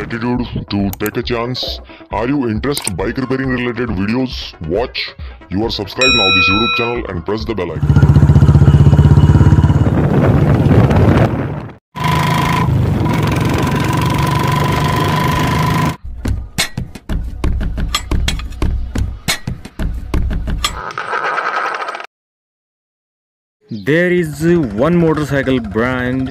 attitude to take a chance? Are you interested bike repairing related videos? Watch. You are subscribed now this YouTube channel and press the bell icon. There is one motorcycle brand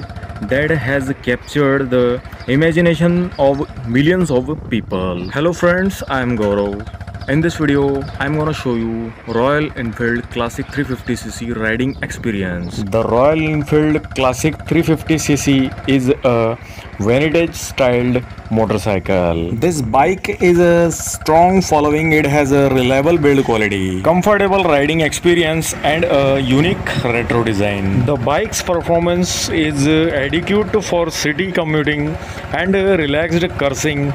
that has captured the imagination of millions of people. Hello friends, I am Gaurav. In this video, I am gonna show you Royal Enfield Classic 350cc riding experience. The Royal Enfield Classic 350cc is a vintage styled motorcycle. This bike is a strong following. It has a reliable build quality, comfortable riding experience and a unique retro design. The bike's performance is adequate for city commuting and relaxed cruising,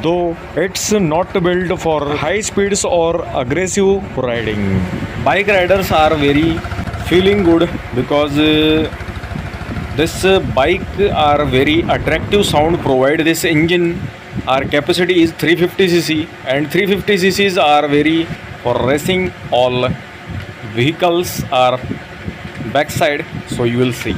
though it's not built for high speeds or aggressive riding. Bike riders are very feeling good because this bike are very attractive sound provide. This engine, our capacity is 350cc and 350cc's are very for racing. All vehicles are backside, so you will see.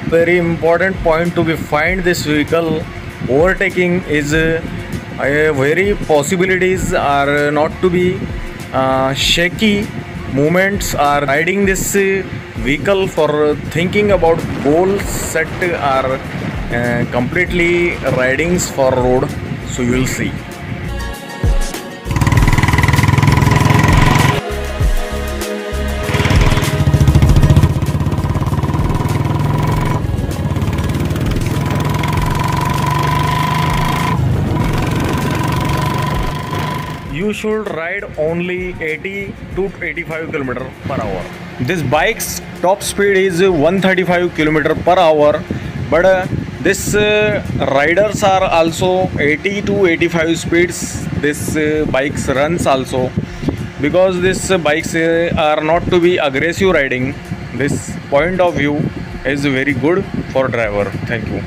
Very important point to be find this vehicle overtaking is very possibilities are not to be shaky movements are riding this vehicle for thinking about goals set are completely ridings for road, so you will see. You should ride only 80 to 85 km per hour. This bike's top speed is 135 km per hour, but this riders are also 80 to 85 speeds. This bikes runs also because this bikes are not to be aggressive riding. This point of view is very good for driver. Thank you.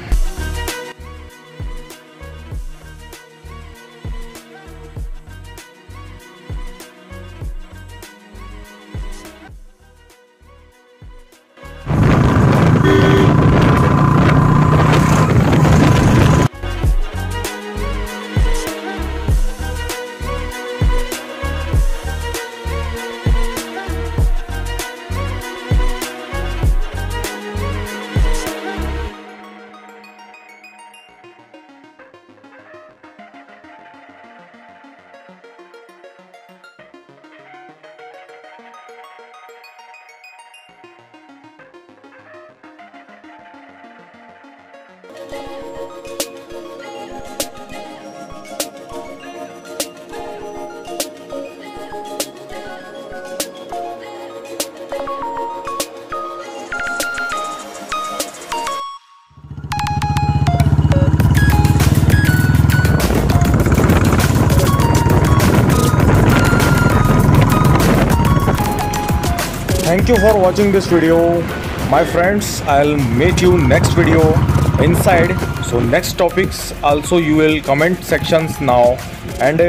Thank you for watching this video, my friends. I'll meet you next video inside. So next topics also you will comment sections now, and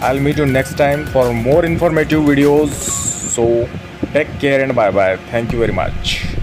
I'll meet you next time for more informative videos. So take care and bye bye. Thank you very much.